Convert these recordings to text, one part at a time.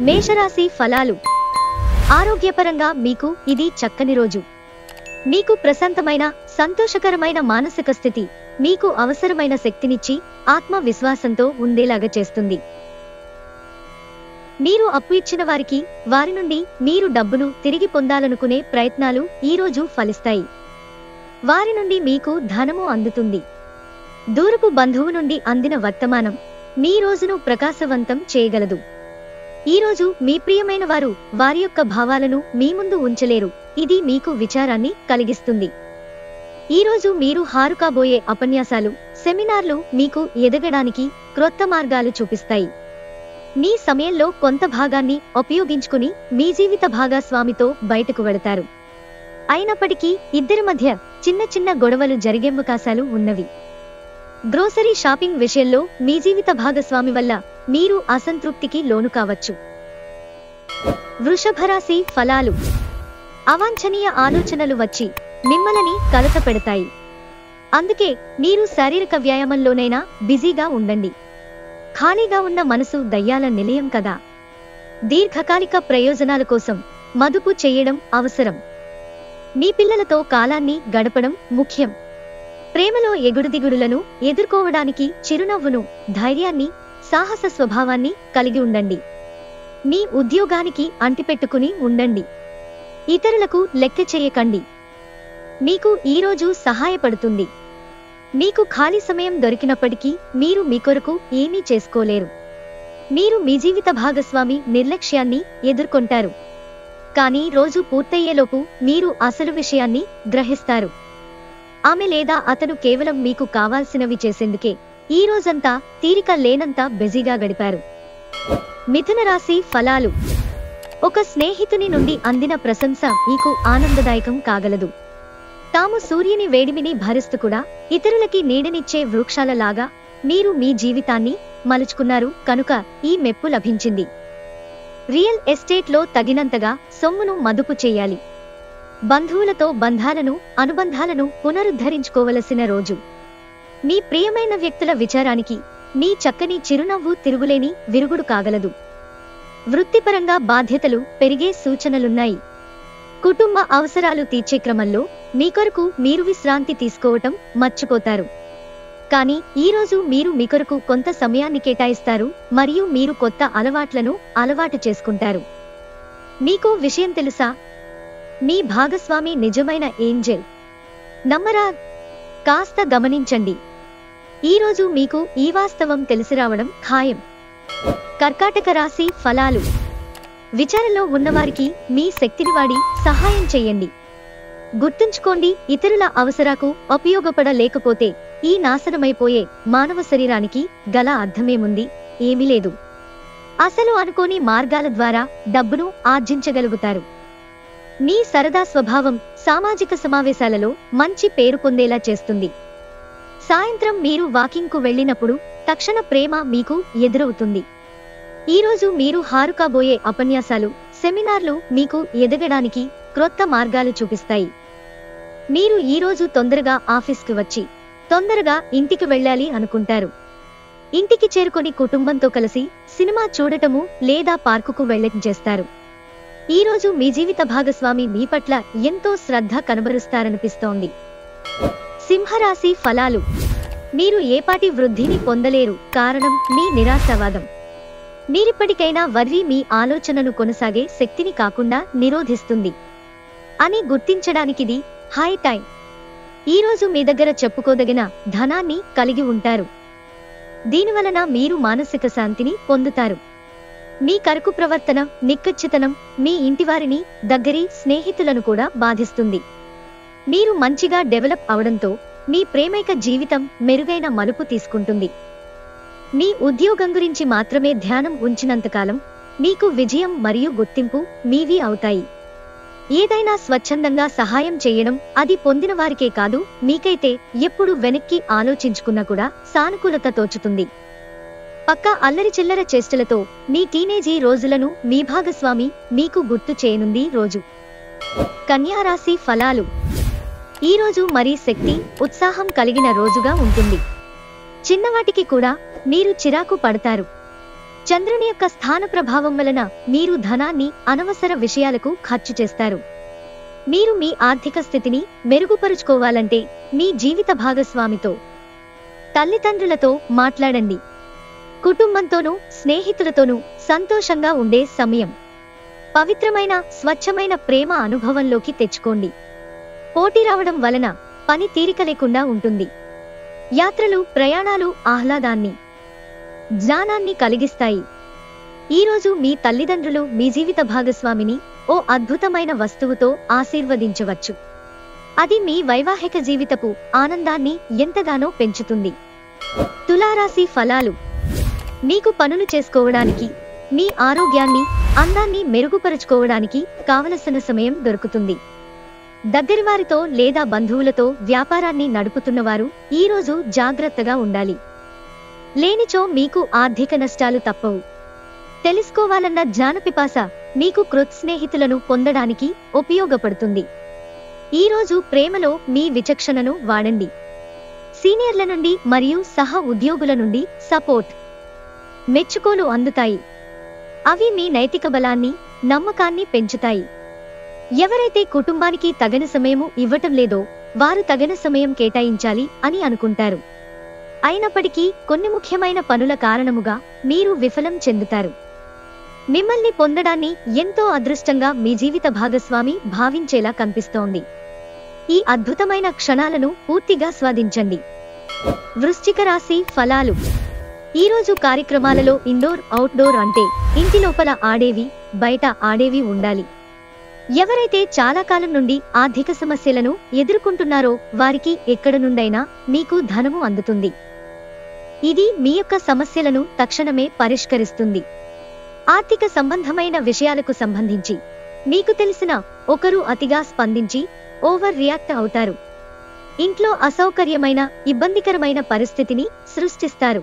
మేషరాశి ఫలాలు. ఆరోగ్యపరంగా మీకు ఇది చక్కని రోజు. మీకు ప్రశాంతమైన సంతోషకరమైన మానసిక స్థితి మీకు అవసరమైన శక్తినిచ్చి ఆత్మవిశ్వాసంతో ఉండేలాగా చేస్తుంది. మీరు అప్పు ఇచ్చిన వారికి వారి నుండి మీరు డబ్బును తిరిగి పొందాలనుకునే ప్రయత్నాలు ఈ రోజు ఫలిస్తాయి. వారి నుండి మీకు ధనము అందుతుంది. దూరపు బంధువు నుండి అందిన వర్తమానం మీ రోజును ప్రకాశవంతం చేయగలదు. ఈ రోజు మీ ప్రియమైన వారు వారి యొక్క భావాలను మీ ముందు ఉంచలేరు. ఇది మీకు విచారాన్ని కలిగిస్తుంది. ఈ రోజు మీరు హారుకాబోయే ఉపన్యాసాలు, సెమినార్లు మీకు ఎదగడానికి క్రొత్త మార్గాలు చూపిస్తాయి. మీ సమయంలో కొంత భాగాన్ని ఉపయోగించుకుని మీ జీవిత భాగస్వామితో బయటకు వెళతారు. అయినప్పటికీ ఇద్దరి మధ్య చిన్న చిన్న గొడవలు జరిగే అవకాశాలు ఉన్నవి. గ్రోసరీ షాపింగ్ విషయంలో మీ జీవిత భాగస్వామి వల్ల మీరు అసంతృప్తికి లోను కావచ్చు. వృషభరాశి ఫలాలు. అవాంఛనీయ ఆలోచనలు వచ్చి మిమ్మల్ని కలతపెడతాయి. అందుకే మీరు శారీరక వ్యాయామంలోనైనా బిజీగా ఉండండి. ఖాళీగా ఉన్న మనసు దయ్యాల నిలయం కదా. దీర్ఘకాలిక ప్రయోజనాల కోసం మదుపు చేయడం అవసరం. మీ పిల్లలతో కాలాన్ని గడపడం ముఖ్యం. ప్రేమలో ఎగుడుదిగుడులను ఎదుర్కోవడానికి చిరునవ్వును, ధైర్యాన్ని, సాహస స్వభావాన్ని కలిగి ఉండండి. మీ ఉద్యోగానికి అంటిపెట్టుకుని ఉండండి. ఇతరులకు లెక్క చేయకండి. మీకు ఈరోజు సహాయపడుతుంది. మీకు ఖాళీ సమయం దొరికినప్పటికీ మీరు మీ కొరకు ఏమీ చేసుకోలేరు. మీరు మీ జీవిత భాగస్వామి నిర్లక్ష్యాన్ని ఎదుర్కొంటారు. కానీ రోజు పూర్తయ్యేలోపు మీరు అసలు విషయాన్ని గ్రహిస్తారు. ఆమె లేదా అతను కేవలం మీకు కావాల్సినవి చేసేందుకే ఈ రోజంతా తీరిక లేనంత బిజీగా గడిపారు. మిథున రాశి ఫలాలు. ఒక స్నేహితుని నుండి అందిన ప్రశంస మీకు ఆనందదాయకం కాగలదు. తాము సూర్యుని వేడిమిని భరిస్తూ కూడా ఇతరులకి నీడనిచ్చే వృక్షాల లాగా మీరు మీ జీవితాన్ని మలుచుకున్నారు కనుక ఈ మెప్పు లభించింది. రియల్ ఎస్టేట్లో తగినంతగా సొమ్మును మదుపు చేయాలి. బంధువులతో అనుబంధాలను పునరుద్ధరించుకోవలసిన రోజు. మీ ప్రియమైన వ్యక్తుల విచారానికి మీ చక్కని చిరునవ్వు తిరుగులేని విరుగుడు కాగలదు. వృత్తిపరంగా బాధ్యతలు పెరిగే సూచనలున్నాయి. కుటుంబ అవసరాలు తీర్చే క్రమంలో మీ కొరకు మీరు విశ్రాంతి తీసుకోవటం మర్చిపోతారు. కానీ ఈరోజు మీరు మీ కొరకు కొంత సమయాన్ని కేటాయిస్తారు మరియు మీరు కొత్త అలవాట్లను అలవాటు చేసుకుంటారు. మీకు విషయం తెలుసా? మీ భాగస్వామి నిజమైన ఏంజెల్. నమ్మరా? కాస్త గమనించండి. ఈరోజు మీకు ఈ వాస్తవం తెలిసిరావడం ఖాయం. కర్కాటక రాశి ఫలాలు. విచారంలో ఉన్నవారికి మీ శక్తిని వాడి సహాయం చెయ్యండి. గుర్తుంచుకోండి, ఇతరుల అవసరాలకు ఉపయోగపడలేకపోతే ఈ నాశనమైపోయే మానవ శరీరానికి గల అర్థమేముంది? ఏమీ లేదు. అసలు అనుకోని మార్గాల ద్వారా డబ్బును ఆర్జించగలుగుతారు. మీ సరదా స్వభావం సామాజిక సమావేశాలలో మంచి పేరు పొందేలా చేస్తుంది. సాయంత్రం మీరు వాకింగ్కు వెళ్ళినప్పుడు తక్షణ ప్రేమ మీకు ఎదురవుతుంది. ఈరోజు మీరు హారుకాబోయే ఉపన్యాసాలు, సెమినార్లు మీకు ఎదగడానికి క్రొత్త మార్గాలు చూపిస్తాయి. మీరు ఈరోజు తొందరగా ఆఫీస్కి వచ్చి తొందరగా ఇంటికి వెళ్ళాలి అనుకుంటారు. ఇంటికి చేరుకొని కుటుంబంతో కలిసి సినిమా చూడటము లేదా పార్కుకు వెళ్ళటం చేస్తారు. ఈరోజు మీ జీవిత భాగస్వామి మీ పట్ల ఎంతో శ్రద్ధ కనబరుస్తారనిపిస్తోంది. సింహరాశి ఫలాలు. మీరు ఏపాటి వృద్ధిని పొందలేరు. కారణం మీ నిరాశావాదం. మీరిప్పటికైనా వర్రి మీ ఆలోచనను కొనసాగే శక్తిని కాకుండా నిరోధిస్తుంది అని గుర్తించడానికిది హై టైం. ఈరోజు మీ దగ్గర చెప్పుకోదగిన ధనాన్ని కలిగి ఉంటారు. దీనివలన మీరు మానసిక శాంతిని పొందుతారు. మీ కరకు ప్రవర్తన, నిక్కచ్చితనం మీ ఇంటివారిని, దగ్గరి స్నేహితులను కూడా బాధిస్తుంది. మీరు మంచిగా డెవలప్ అవడంతో మీ ప్రేమైక జీవితం మెరుగైన మలుపు తీసుకుంటుంది. మీ ఉద్యోగం గురించి మాత్రమే ధ్యానం ఉంచినంతకాలం మీకు విజయం మరియు గుర్తింపు మీవి అవుతాయి. ఏదైనా స్వచ్ఛందంగా సహాయం చేయడం, అది పొందిన వారికే కాదు మీకైతే ఎప్పుడు వెనక్కి ఆలోచించుకున్నా కూడా సానుకూలత తోచుతుంది. పక్కా అల్లరి చిల్లర చేష్టలతో మీ టీనేజీ రోజులను మీ భాగస్వామి మీకు గుర్తు చేయనుంది రోజు. కన్యా రాశి ఫలాలు. ఈరోజు మరీ శక్తి, ఉత్సాహం కలిగిన రోజుగా ఉంటుంది. చిన్నవాటికి కూడా మీరు చిరాకు పడతారు. చంద్రుని యొక్క స్థాన ప్రభావం వలన మీరు ధనాన్ని అనవసర విషయాలకు ఖర్చు చేస్తారు. మీరు మీ ఆర్థిక స్థితిని మెరుగుపరుచుకోవాలంటే మీ జీవిత భాగస్వామితో, తల్లిదండ్రులతో మాట్లాడండి. కుటుంబంతోనూ స్నేహితులతోనూ సంతోషంగా ఉండే సమయం. పవిత్రమైన స్వచ్ఛమైన ప్రేమ అనుభవంలోకి తెచ్చుకోండి. పోటీ రావడం వలన పని తీరిక లేకుండా ఉంటుంది. యాత్రలు, ప్రయాణాలు ఆహ్లాదాన్ని, జ్ఞానాన్ని కలిగిస్తాయి. ఈరోజు మీ తల్లిదండ్రులు మీ జీవిత భాగస్వామిని ఓ అద్భుతమైన వస్తువుతో ఆశీర్వదించవచ్చు. అది మీ వైవాహిక జీవితపు ఆనందాన్ని ఎంతగానో పెంచుతుంది. తులారాశి ఫలాలు. మీకు పనులు చేసుకోవడానికి, మీ ఆరోగ్యాన్ని, అందాన్ని మెరుగుపరుచుకోవడానికి కావలసిన సమయం దొరుకుతుంది. దగ్గరివారితో లేదా బంధువులతో వ్యాపారాన్ని నడుపుతున్నవారు ఈరోజు జాగ్రత్తగా ఉండాలి. లేనిచో మీకు ఆర్థిక నష్టాలు తప్పవు. తెలుసుకోవాలన్న జ్ఞానపిపాస మీకు కృత్ స్నేహితులను పొందడానికి ఉపయోగపడుతుంది. ఈరోజు ప్రేమలో మీ విచక్షణను వాడండి. సీనియర్ల నుండి మరియు సహ ఉద్యోగుల నుండి సపోర్ట్, మెచ్చుకోలు అందుతాయి. అవి మీ నైతిక బలాన్ని, నమ్మకాన్ని పెంచుతాయి. ఎవరైతే కుటుంబానికి తగిన సమయము ఇవ్వటం లేదో వారు తగిన సమయం కేటాయించాలి అని అనుకుంటారు. అయినప్పటికీ కొన్ని ముఖ్యమైన పనుల కారణముగా మీరు విఫలం చెందుతారు. మిమ్మల్ని పొందడాన్ని ఎంతో అదృష్టంగా మీ జీవిత భాగస్వామి భావించేలా కనిపిస్తోంది. ఈ అద్భుతమైన క్షణాలను పూర్తిగా స్వాదించండి. వృశ్చిక రాశి ఫలాలు. ఈరోజు కార్యక్రమాలలో ఇండోర్, అవుట్డోర్ అంటే ఇంటి లోపల ఆడేవి, బయట ఆడేవి ఉండాలి. ఎవరైతే చాలా కాలం నుండి ఆర్థిక సమస్యలను ఎదుర్కొంటున్నారో వారికి ఎక్కడ నుండైనా మీకు ధనము అందుతుంది. ఇది మీ యొక్క సమస్యలను తక్షణమే పరిష్కరిస్తుంది. ఆర్థిక సంబంధమైన విషయాలకు సంబంధించి మీకు తెలిసిన ఒకరు అతిగా స్పందించి ఓవర్ రియాక్ట్ అవుతారు. ఇంట్లో అసౌకర్యమైన, ఇబ్బందికరమైన పరిస్థితిని సృష్టిస్తారు.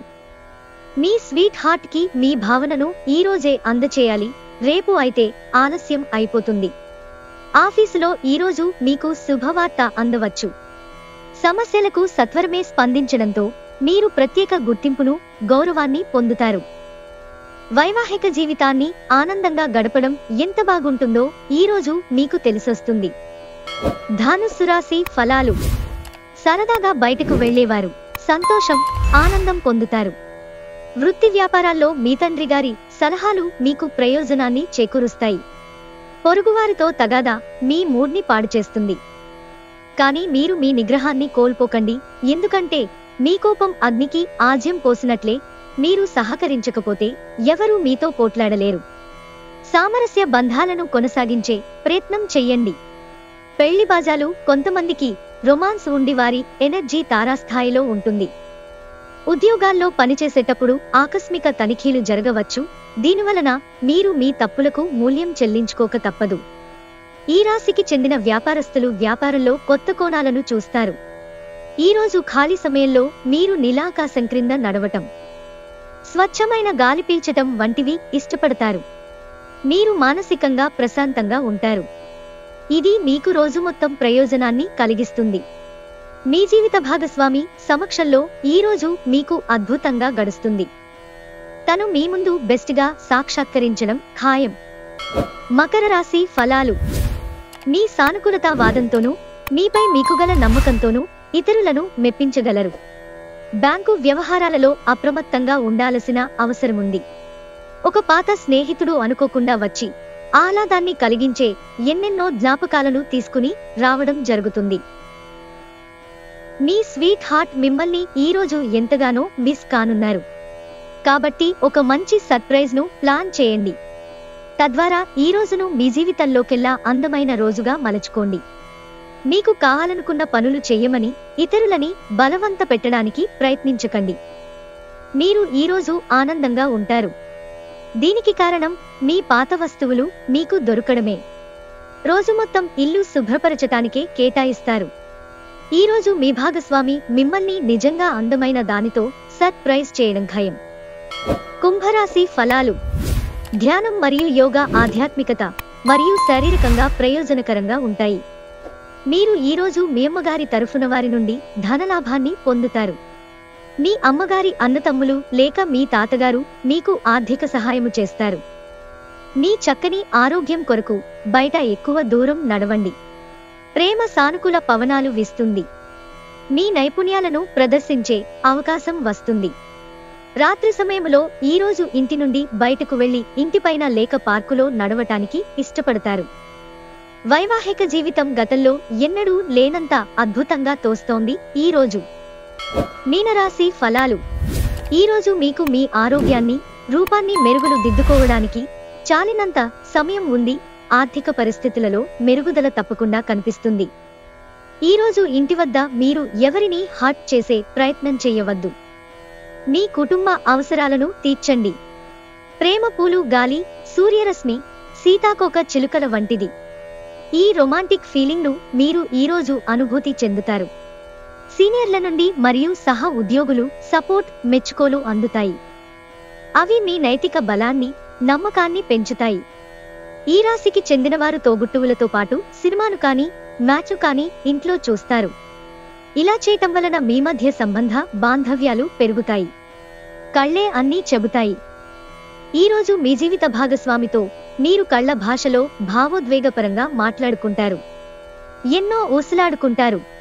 మీ స్వీట్ హార్ట్ కి మీ భావనను ఈరోజే అందచేయాలి, రేపు అయితే ఆలస్యం అయిపోతుంది. ఆఫీసులో ఈరోజు మీకు శుభవార్త అందవచ్చు. సమస్యలకు సత్వరమే స్పందించడంతో మీరు ప్రత్యేక గుర్తింపును, గౌరవాన్ని పొందుతారు. వైవాహిక జీవితాన్ని ఆనందంగా గడపడం ఎంత బాగుంటుందో ఈరోజు మీకు తెలిసొస్తుంది. ధనుస్సు రాశి ఫలాలు. సరదాగా బయటకు వెళ్లేవారు సంతోషం, ఆనందం పొందుతారు. వృత్తి వ్యాపారాల్లో మీ తండ్రి గారి సలహాలు మీకు ప్రయోజనాన్ని చేకూరుస్తాయి. పొరుగువారితో తగాదా మీ మూడ్ని పాడు చేస్తుంది. కానీ మీరు మీ నిగ్రహాన్ని కోల్పోకండి, ఎందుకంటే మీ కోపం అగ్నికి ఆజ్యం పోసినట్లే. మీరు సహకరించకపోతే ఎవరూ మీతో పోట్లాడలేరు. సామరస్య బంధాలను కొనసాగించే ప్రయత్నం చెయ్యండి. పెళ్లి బాజాలు, కొంతమందికి రొమాన్స్ ఉండి వారి ఎనర్జీ తారాస్థాయిలో ఉంటుంది. ఉద్యోగాల్లో పనిచేసేటప్పుడు ఆకస్మిక తనిఖీలు జరగవచ్చు. దీనివలన మీరు మీ తప్పులకు మూల్యం చెల్లించుకోక తప్పదు. ఈ రాశికి చెందిన వ్యాపారస్తులు వ్యాపారంలో కొత్త కోణాలను చూస్తారు. ఈరోజు ఖాళీ సమయంలో మీరు నీలాకాశం క్రింద నడవటం, స్వచ్ఛమైన గాలి పీల్చటం వంటివి ఇష్టపడతారు. మీరు మానసికంగా ప్రశాంతంగా ఉంటారు. ఇది మీకు రోజు మొత్తం ప్రయోజనాన్ని కలిగిస్తుంది. మీ జీవిత భాగస్వామి సమక్షంలో ఈరోజు మీకు అద్భుతంగా గడుస్తుంది. తను మీ ముందు బెస్ట్గా సాక్షాత్కరించడం ఖాయం. మకర రాశి ఫలాలు. మీ సానుకూలతా వాదంతోనూ, మీపై మీకు గల నమ్మకంతోనూ ఇతరులను మెప్పించగలరు. బ్యాంకు వ్యవహారాలలో అప్రమత్తంగా ఉండాల్సిన అవసరముంది. ఒక పాత స్నేహితుడు అనుకోకుండా వచ్చి ఆహ్లాదాన్ని కలిగించే ఎన్నెన్నో జ్ఞాపకాలను తీసుకుని రావడం జరుగుతుంది. మీ స్వీట్ హార్ట్ మిమ్మల్ని ఈరోజు ఎంతగానో మిస్ కానున్నారు. కాబట్టి ఒక మంచి సర్ప్రైజ్ ను ప్లాన్ చేయండి. తద్వారా ఈ రోజును మీ జీవితంలోకెల్లా అందమైన రోజుగా మలచుకోండి. మీకు కావాలనుకున్న పనులు చెయ్యమని ఇతరులని బలవంత పెట్టడానికి ప్రయత్నించకండి. మీరు ఈరోజు ఆనందంగా ఉంటారు. దీనికి కారణం మీ పాత వస్తువులు మీకు దొరకడమే. రోజు మొత్తం ఇల్లు శుభ్రపరచటానికే కేటాయిస్తారు. ఈరోజు మీ భాగస్వామి మిమ్మల్ని నిజంగా అందమైన దానితో సర్ప్రైజ్ చేయడం ఖాయం. కుంభరాశి ఫలాలు. ధ్యానం మరియు యోగా ఆధ్యాత్మికత మరియు శారీరకంగా ప్రయోజనకరంగా ఉంటాయి. మీరు ఈరోజు మీ అమ్మగారి తరఫున వారి నుండి ధనలాభాన్ని పొందుతారు. మీ అమ్మగారి అన్నతమ్ములు లేక మీ తాతగారు మీకు ఆర్థిక సహాయము చేస్తారు. మీ చక్కని ఆరోగ్యం కొరకు బయట ఎక్కువ దూరం నడవండి. ప్రేమ సానుకూల పవనాలు వీస్తుంది. మీ నైపుణ్యాలను ప్రదర్శించే అవకాశం వస్తుంది. రాత్రి సమయంలో ఈరోజు ఇంటి నుండి బయటకు వెళ్లి ఇంటిపైన లేక పార్కులో నడవటానికి ఇష్టపడతారు. వైవాహిక జీవితం గతంలో ఎన్నడూ లేనంత అద్భుతంగా తోస్తోంది ఈరోజు. మీనరాశి ఫలాలు. ఈరోజు మీకు మీ ఆరోగ్యాన్ని, రూపాన్ని మెరుగులు దిద్దుకోవడానికి చాలినంత సమయం ఉంది. ఆర్థిక పరిస్థితులలో మెరుగుదల తప్పకుండా కనిపిస్తుంది. ఈరోజు ఇంటి వద్ద మీరు ఎవరినీ హర్ట్ చేసే ప్రయత్నం చేయవద్దు. మీ కుటుంబ అవసరాలను తీర్చండి. ప్రేమ పూలు గాలి, సూర్యరశ్మి, సీతాకోక చిలుకల వంటిది. ఈ రొమాంటిక్ ఫీలింగ్ను మీరు ఈరోజు అనుభూతి చెందుతారు. సీనియర్ల నుండి మరియు సహ ఉద్యోగులు సపోర్ట్, మెచ్చుకోలు అందుతాయి. అవి మీ నైతిక బలాన్ని, నమ్మకాన్ని పెంచుతాయి. ఈ రాశికి చెందినవారు తోబుట్టువులతో పాటు సినిమాను కానీ, మ్యాచ్ కానీ ఇంట్లో చూస్తారు. ఇలా చేయటం వలన మీ మధ్య సంబంధ బాంధవ్యాలు పెరుగుతాయి. కళ్ళే అన్నీ చెబుతాయి. ఈరోజు మీ జీవిత భాగస్వామితో మీరు కళ్ళ భాషలో భావోద్వేగపరంగా మాట్లాడుకుంటారు. ఎన్నో ఊసలాడుకుంటారు.